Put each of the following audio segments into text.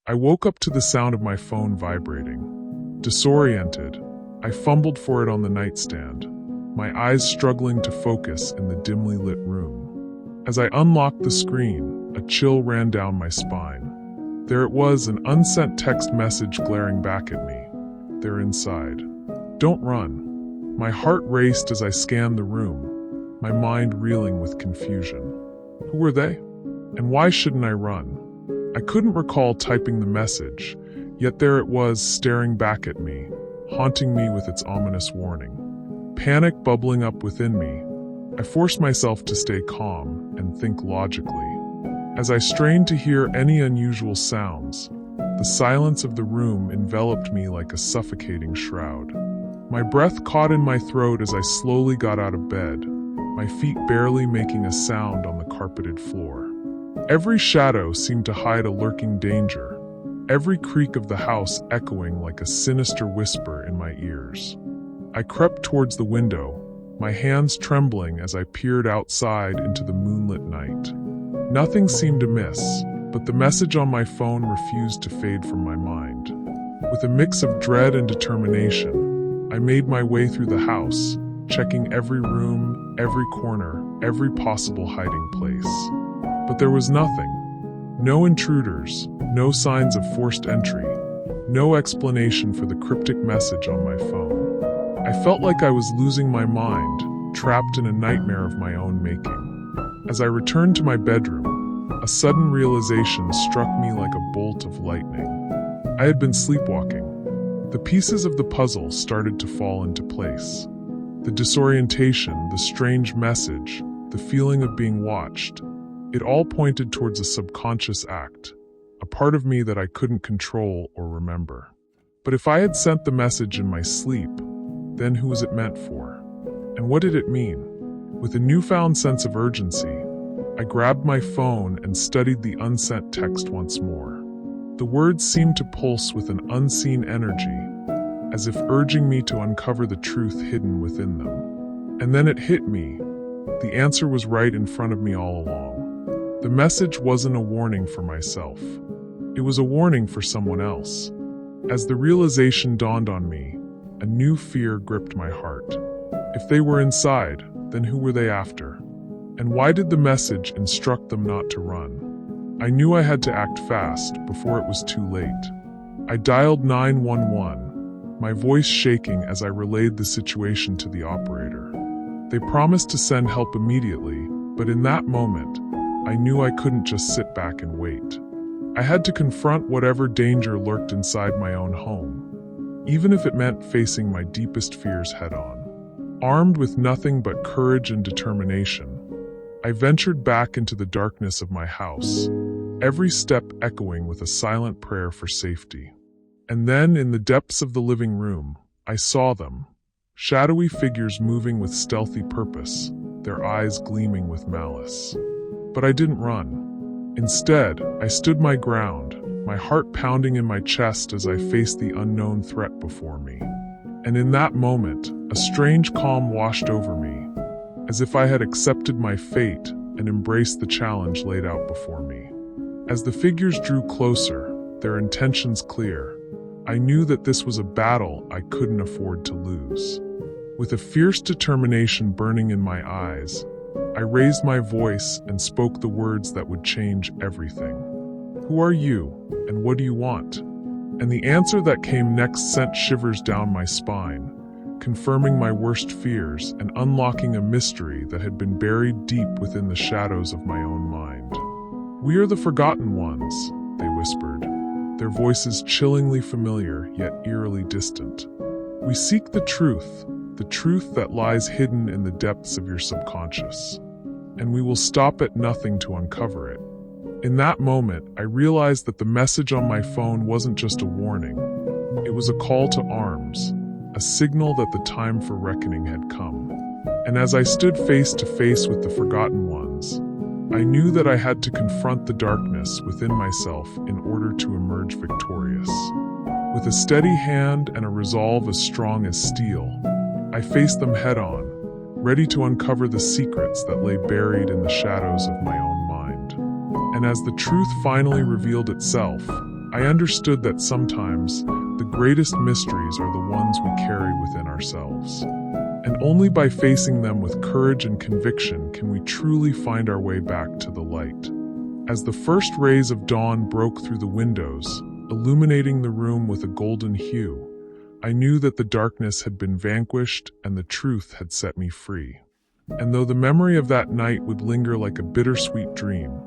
I woke up to the sound of my phone vibrating. Disoriented, I fumbled for it on the nightstand, my eyes struggling to focus in the dimly lit room. As I unlocked the screen, a chill ran down my spine. There it was, an unsent text message glaring back at me. They're inside. Don't run. My heart raced as I scanned the room, my mind reeling with confusion. Who were they? And why shouldn't I run? I couldn't recall typing the message, yet there it was staring back at me, haunting me with its ominous warning. Panic bubbling up within me, I forced myself to stay calm and think logically. As I strained to hear any unusual sounds, the silence of the room enveloped me like a suffocating shroud. My breath caught in my throat as I slowly got out of bed, my feet barely making a sound on the carpeted floor. Every shadow seemed to hide a lurking danger, every creak of the house echoing like a sinister whisper in my ears. I crept towards the window, my hands trembling as I peered outside into the moonlit night. Nothing seemed amiss, but the message on my phone refused to fade from my mind. With a mix of dread and determination, I made my way through the house, checking every room, every corner, every possible hiding place. But there was nothing. No intruders, no signs of forced entry, no explanation for the cryptic message on my phone. I felt like I was losing my mind, trapped in a nightmare of my own making. As I returned to my bedroom, a sudden realization struck me like a bolt of lightning. I had been sleepwalking. The pieces of the puzzle started to fall into place. The disorientation, the strange message, the feeling of being watched, it all pointed towards a subconscious act, a part of me that I couldn't control or remember. But if I had sent the message in my sleep, then who was it meant for? And what did it mean? With a newfound sense of urgency, I grabbed my phone and studied the unsent text once more. The words seemed to pulse with an unseen energy, as if urging me to uncover the truth hidden within them. And then it hit me. The answer was right in front of me all along. The message wasn't a warning for myself. It was a warning for someone else. As the realization dawned on me, a new fear gripped my heart. If they were inside, then who were they after? And why did the message instruct them not to run? I knew I had to act fast before it was too late. I dialed 911, my voice shaking as I relayed the situation to the operator. They promised to send help immediately, but in that moment, I knew I couldn't just sit back and wait. I had to confront whatever danger lurked inside my own home, even if it meant facing my deepest fears head-on. Armed with nothing but courage and determination, I ventured back into the darkness of my house, every step echoing with a silent prayer for safety. And then, in the depths of the living room, I saw them, shadowy figures moving with stealthy purpose, their eyes gleaming with malice. But I didn't run. Instead, I stood my ground, my heart pounding in my chest as I faced the unknown threat before me. And in that moment, a strange calm washed over me, as if I had accepted my fate and embraced the challenge laid out before me. As the figures drew closer, their intentions clear, I knew that this was a battle I couldn't afford to lose. With a fierce determination burning in my eyes, I raised my voice and spoke the words that would change everything. Who are you, and what do you want? And the answer that came next sent shivers down my spine, confirming my worst fears and unlocking a mystery that had been buried deep within the shadows of my own mind. "We are the Forgotten Ones," they whispered, their voices chillingly familiar yet eerily distant. "We seek the truth that lies hidden in the depths of your subconscious, and we will stop at nothing to uncover it." In that moment, I realized that the message on my phone wasn't just a warning. It was a call to arms, a signal that the time for reckoning had come. And as I stood face to face with the Forgotten Ones, I knew that I had to confront the darkness within myself in order to emerge victorious. With a steady hand and a resolve as strong as steel, I faced them head-on, ready to uncover the secrets that lay buried in the shadows of my own mind. And as the truth finally revealed itself, I understood that sometimes the greatest mysteries are the ones we carry within ourselves. And only by facing them with courage and conviction can we truly find our way back to the light. As the first rays of dawn broke through the windows, illuminating the room with a golden hue, I knew that the darkness had been vanquished and the truth had set me free. And though the memory of that night would linger like a bittersweet dream,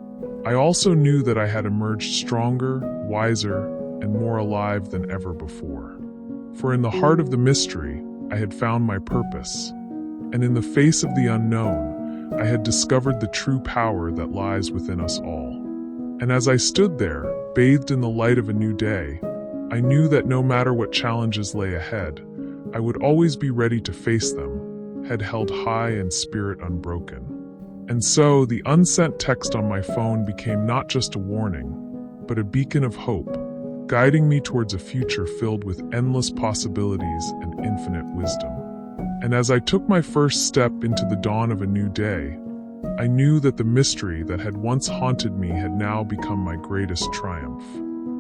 I also knew that I had emerged stronger, wiser, and more alive than ever before. For in the heart of the mystery, I had found my purpose, and in the face of the unknown, I had discovered the true power that lies within us all. And as I stood there, bathed in the light of a new day, I knew that no matter what challenges lay ahead, I would always be ready to face them, head held high and spirit unbroken. And so, the unsent text on my phone became not just a warning, but a beacon of hope, guiding me towards a future filled with endless possibilities and infinite wisdom. And as I took my first step into the dawn of a new day, I knew that the mystery that had once haunted me had now become my greatest triumph.